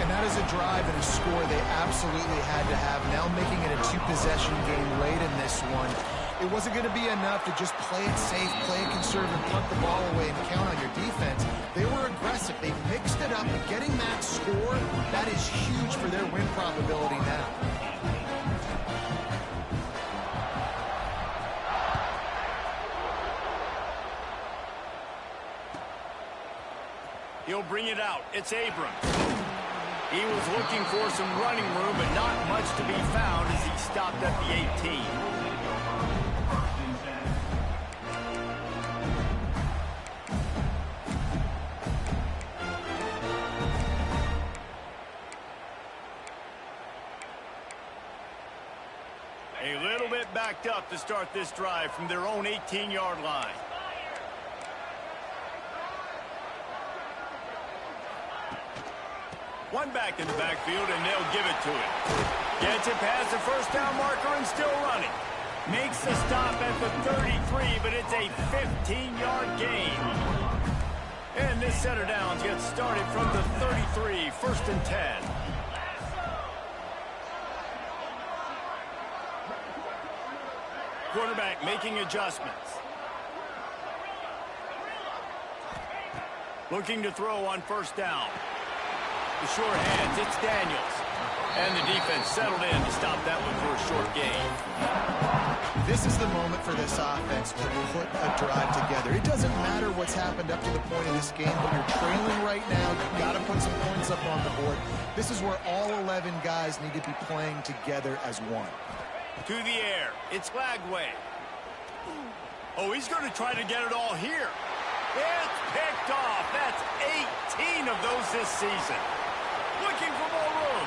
And that is a drive and a score they absolutely had to have. Now making it a 2-possession game late in this one. It wasn't going to be enough to just play it safe, play it conservative, punt the ball away, and count on your defense. They were aggressive. They mixed it up. And getting that score, that is huge for their win probability now. He'll bring it out. It's Abrams. He was looking for some running room, but not much to be found as he stopped at the 18. A little bit backed up to start this drive from their own 18-yard line. One back in the backfield, and they'll give it to him. Gets it past the first down marker and still running. Makes the stop at the 33, but it's a 15-yard gain. And this set of downs gets started from the 33, 1st and 10. Quarterback making adjustments. Looking to throw on 1st down. The short hands, it's Daniels. And the defense settled in to stop that one for a short gain. This is the moment for this offense to put a drive together. It doesn't matter what's happened up to the point in this game, but you're trailing right now. You've got to put some points up on the board. This is where all 11 guys need to be playing together as one. To the air, it's Lagway. Oh, he's going to try to get it all here. It's picked off. That's 18 of those this season. Looking for more room.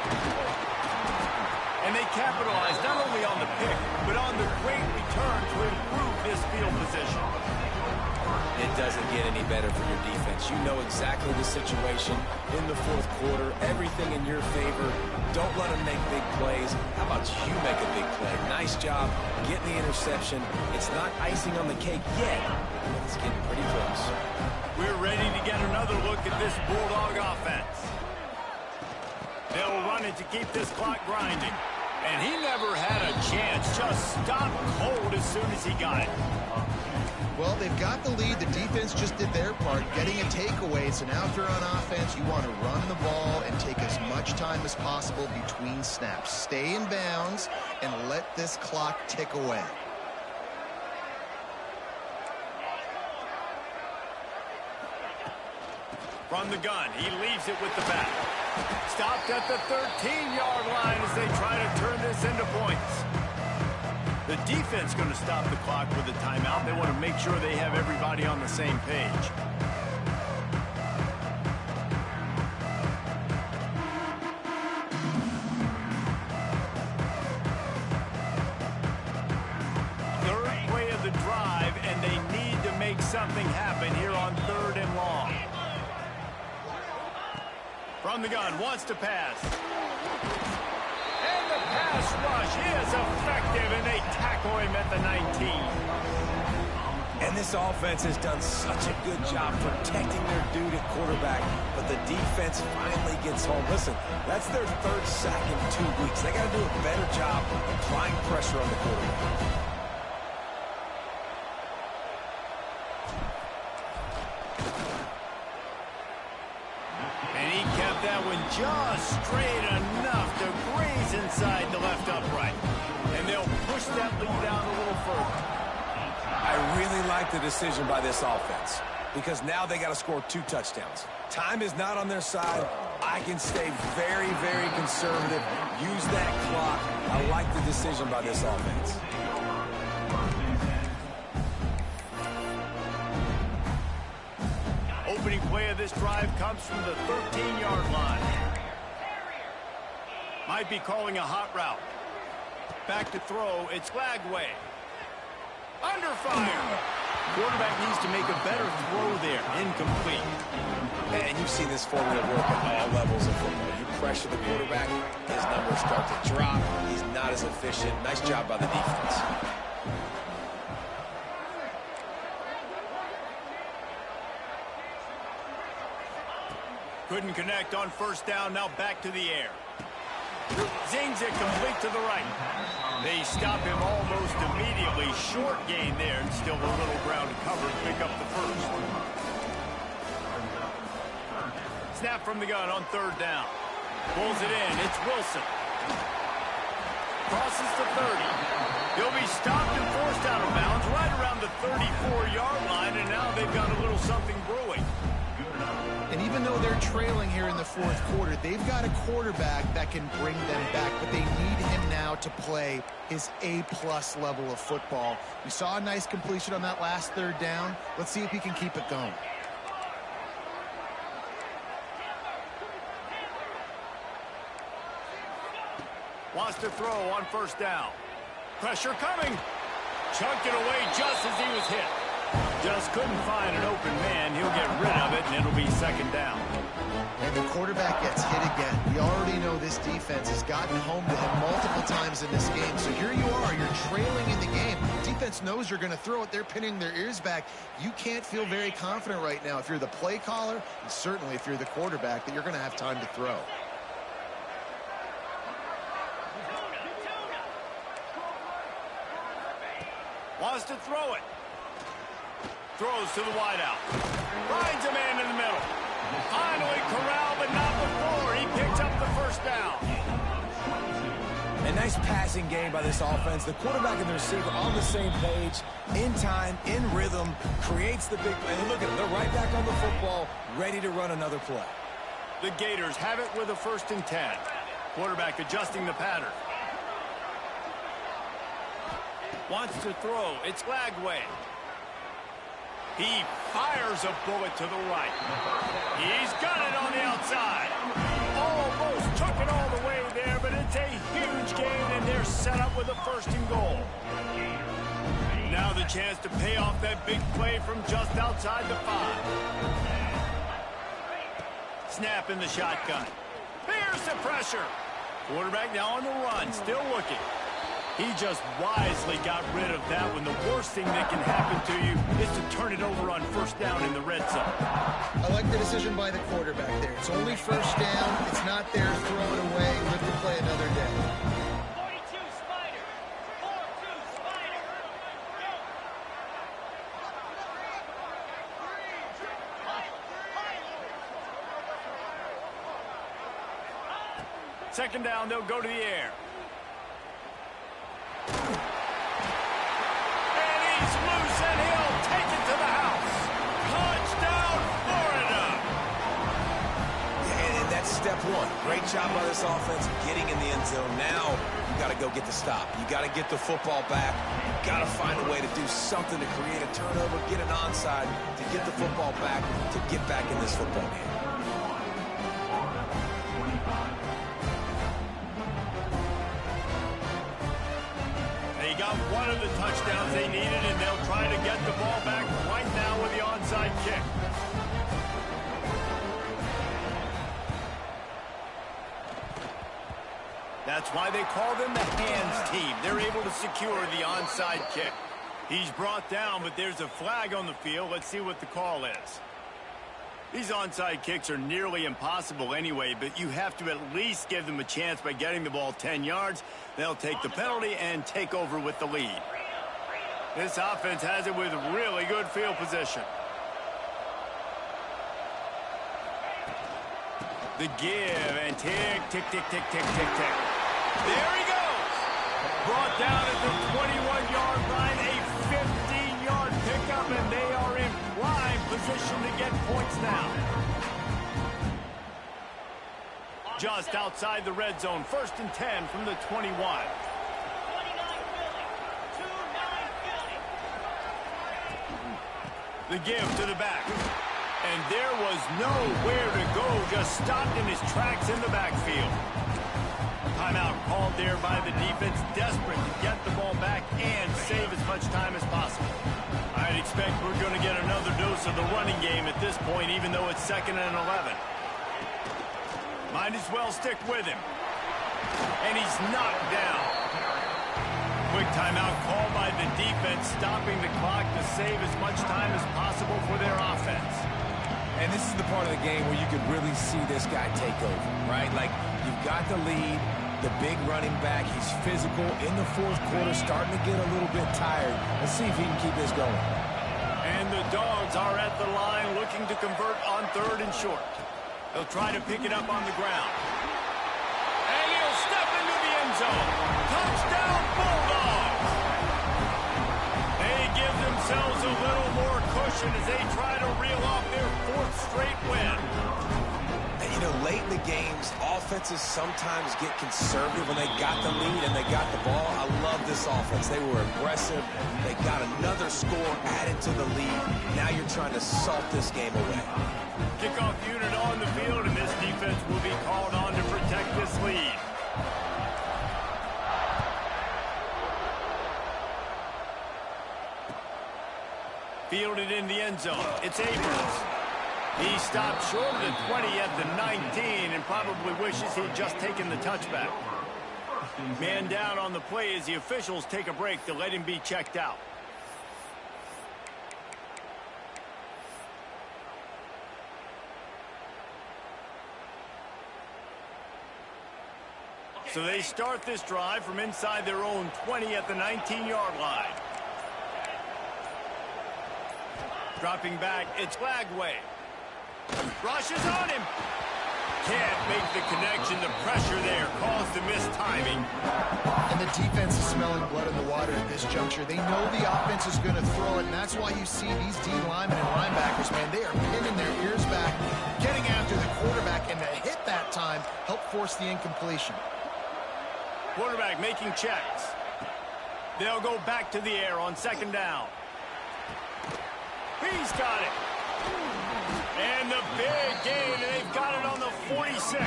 And they capitalize not only on the pick, but on the great return to improve this field position. It doesn't get any better for your defense. You know exactly the situation in the fourth quarter. Everything in your favor. Don't let them make big plays. How about you make a big play? Nice job getting the interception. It's not icing on the cake yet, but it's getting pretty close. We're ready to get another look at this Bulldog offense. They'll run it to keep this clock grinding. And he never had a chance. Just stopped cold as soon as he got it. Well, they've got the lead. The defense just did their part, getting a takeaway. So now if you're on offense, you want to run the ball and take as much time as possible between snaps. Stay in bounds and let this clock tick away. From the gun, he leaves it with the back. Stopped at the 13-yard line as they try to turn this into points. The defense going to stop the clock with a timeout. They want to make sure they have everybody on the same page. something happen here on 3rd and long. From the gun, wants to pass. And the pass rush is effective, and they tackle him at the 19. And this offense has done such a good job protecting their dude at quarterback, but the defense finally gets home. Listen, that's their 3rd sack in 2 weeks. They got to do a better job applying pressure on the quarterback. And he kept that one just straight enough to graze inside the left upright. And they'll push that lead down a little further. I really like the decision by this offense because now they got to score 2 touchdowns. Time is not on their side. I can stay very, very conservative. Use that clock. I like the decision by this offense. Opening play of this drive comes from the 13-yard line. Might be calling a hot route. Back to throw. It's Lagway. Under fire. Quarterback needs to make a better throw there. Incomplete. And you've seen this formula work at all levels of football. You pressure the quarterback, his numbers start to drop. He's not as efficient. Nice job by the defense. Couldn't connect on 1st down. Now back to the air. Zings it complete to the right. They stop him almost immediately. Short gain there, and still a little ground to cover to pick up the 1st. Snap from the gun on 3rd down. Pulls it in. It's Wilson. Crosses the 30. He'll be stopped and forced out of bounds right around the 34-yard line, and now they've got a little something brewing. And even though they're trailing here in the 4th quarter, they've got a quarterback that can bring them back, but they need him now to play his A-plus level of football. We saw a nice completion on that last 3rd down. Let's see if he can keep it going. Wants to throw on 1st down. Pressure coming. Chunked it away just as he was hit. Just couldn't find an open man. He'll get rid of it, and it'll be 2nd down. And the quarterback gets hit again. We already know this defense has gotten home to him multiple times in this game. So here you are. You're trailing in the game. Defense knows you're going to throw it. They're pinning their ears back. You can't feel very confident right now if you're the play caller, and certainly if you're the quarterback, that you're going to have time to throw. Wants to throw it. Throws to the wideout. Finds a man in the middle. Finally corralled, but not before. He picks up the 1st down. A nice passing game by this offense. The quarterback and the receiver on the same page, in time, in rhythm, creates the big play. And look at them. They're right back on the football, ready to run another play. The Gators have it with a 1st and 10. Quarterback adjusting the pattern. Wants to throw. It's Lagway. He fires a bullet to the right. He's got it on the outside. Almost took it all the way there, but it's a huge gain, and they're set up with a 1st and goal. Now the chance to pay off that big play from just outside the 5. Snap in the shotgun. Here's the pressure. Quarterback now on the run, still looking. He just wisely got rid of that one. The worst thing that can happen to you is to turn it over on 1st down in the red zone. I like the decision by the quarterback there. It's only 1st down. It's not there. Throw it away. Live to play another day. 42 Spider. 4-2 Spider. Go. 2nd down, they'll go to the air. And he's loose, and he'll take it to the house. Touchdown, Florida! Yeah, and that's step 1. Great job by this offense getting in the end zone. Now you got to go get the stop. You got to get the football back. You got to find a way to do something to create a turnover, get an onside, to get the football back, to get back in this football game. Got one of the touchdowns they needed, and they'll try to get the ball back right now with the onside kick. That's why they call them the hands team. They're able to secure the onside kick. He's brought down, but there's a flag on the field. Let's see what the call is. These onside kicks are nearly impossible anyway, but you have to at least give them a chance by getting the ball 10 yards. They'll take the penalty and take over with the lead. This offense has it with really good field position. The give and tick, tick, tick, tick, tick, tick, tick. There he goes. Brought down at the 21-yard line, a 15-yard pickup, and they are in prime position to get points now. Just outside the red zone, 1st and 10 from the 21. The give to the back. And there was nowhere to go, just stopped in his tracks in the backfield. Timeout called there by the defense, desperate to get the ball back and save as much time as possible. I'd expect we're going to get another dose of the running game at this point, even though it's 2nd and 11. Might as well stick with him. And he's knocked down. Quick timeout called by the defense, stopping the clock to save as much time as possible for their offense. And this is the part of the game where you could really see this guy take over, right? Like, you've got the lead, the big running back. He's physical in the 4th quarter, starting to get a little bit tired. Let's see if he can keep this going. And the Dogs are at the line looking to convert on 3rd and short. They'll try to pick it up on the ground. And he'll step into the end zone. Touchdown, Bulldogs! They give themselves a little more cushion as they try to reel off their 4th straight win. And, you know, late in the games, offenses sometimes get conservative when they got the lead and they got the ball. I love this offense. They were aggressive. They got another score added to the lead. Now you're trying to salt this game away. Kickoff unit on the field, and this defense will be called on to protect this lead. Fielded in the end zone. It's Abrams. He stopped short of the 20 at the 19 and probably wishes he'd just taken the touchback. Man down on the play as the officials take a break to let him be checked out. So they start this drive from inside their own 20 at the 19-yard line. Dropping back, it's Flagway. Rush is on him. Can't make the connection. The pressure there caused the missed timing. And the defense is smelling blood in the water at this juncture. They know the offense is going to throw it, and that's why you see these D linemen and linebackers, man, they are pinning their ears back, getting after the quarterback, and the hit that time helped force the incompletion. Quarterback making checks. They'll go back to the air on 2nd down. He's got it. And the big gain, and they've got it on the 46.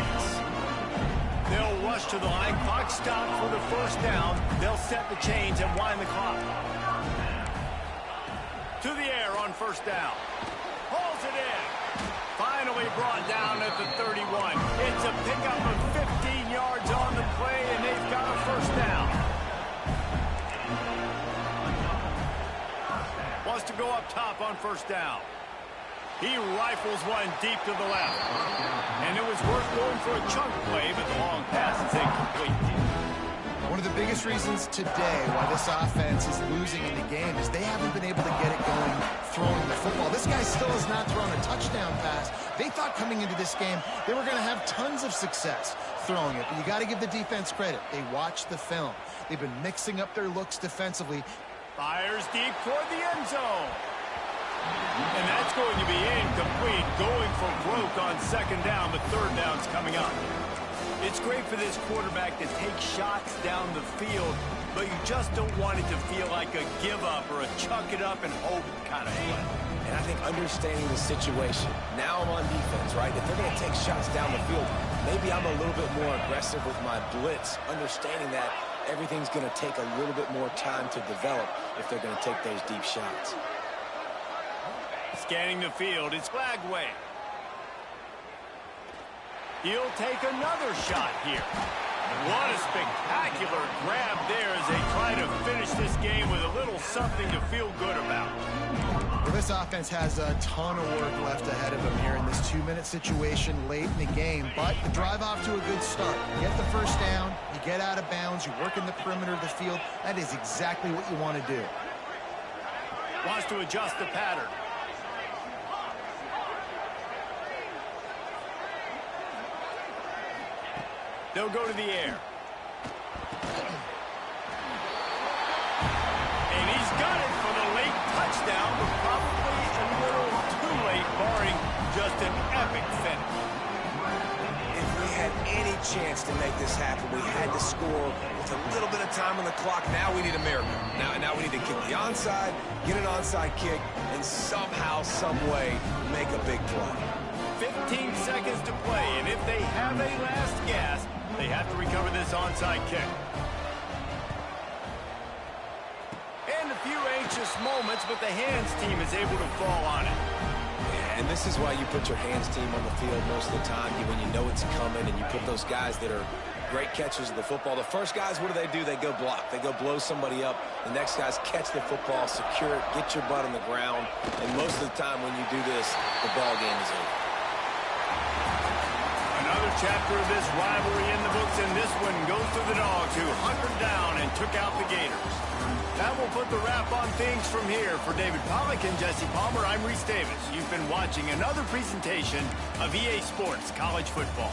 They'll rush to the line. Clock stopped for the 1st down. They'll set the chains and wind the clock. To the air on 1st down. Hauls it in. Finally brought down at the 31. It's a pickup of 15 yards on the play, and they've got a 1st down. Wants to go up top on 1st down. He rifles one deep to the left. And it was worth going for a chunk play, but the long pass is incomplete. One of the biggest reasons today why this offense is losing in the game is they haven't been able to get it going throwing the football. This guy still has not thrown a touchdown pass. They thought coming into this game they were going to have tons of success throwing it. But you got to give the defense credit. They watched the film. They've been mixing up their looks defensively. Fires deep toward the end zone. And that's going to be incomplete. Going for broke on 2nd down, but 3rd down's coming up. It's great for this quarterback to take shots down the field, but you just don't want it to feel like a give-up or a chuck it up and hope kind of play. And I think understanding the situation, now I'm on defense, right? If they're going to take shots down the field, maybe I'm a little bit more aggressive with my blitz, understanding that everything's going to take a little bit more time to develop if they're going to take those deep shots. Scanning the field, it's Flagway. He'll take another shot here. What a spectacular grab there as they try to finish this game with a little something to feel good about. Well, this offense has a ton of work left ahead of them here in this 2-minute situation late in the game, but the drive off to a good start. You get the first down, you get out of bounds, you work in the perimeter of the field. That is exactly what you want to do. Wants to adjust the pattern. They'll go to the air. And he's got it for the late touchdown, but probably a little too late, barring just an epic finish. If we had any chance to make this happen, we had to score with a little bit of time on the clock. Now we need a miracle. Now we need to kick the onside, get an onside kick, and somehow, some way, make a big play. 15 seconds to play, and if they have a last gasp, they have to recover this onside kick. And a few anxious moments, but the hands team is able to fall on it. And this is why you put your hands team on the field most of the time, when you know it's coming, and you put those guys that are great catchers of the football. The first guys, what do? They go block. They go blow somebody up. The next guys catch the football, secure it, get your butt on the ground. And most of the time when you do this, the ball game is over. Another chapter of this rivalry in the books, and this one goes to the Dogs, who hunkered down and took out the Gators. That will put the wrap on things from here. For David Pollack and Jesse Palmer, I'm Reese Davis. You've been watching another presentation of EA Sports College Football.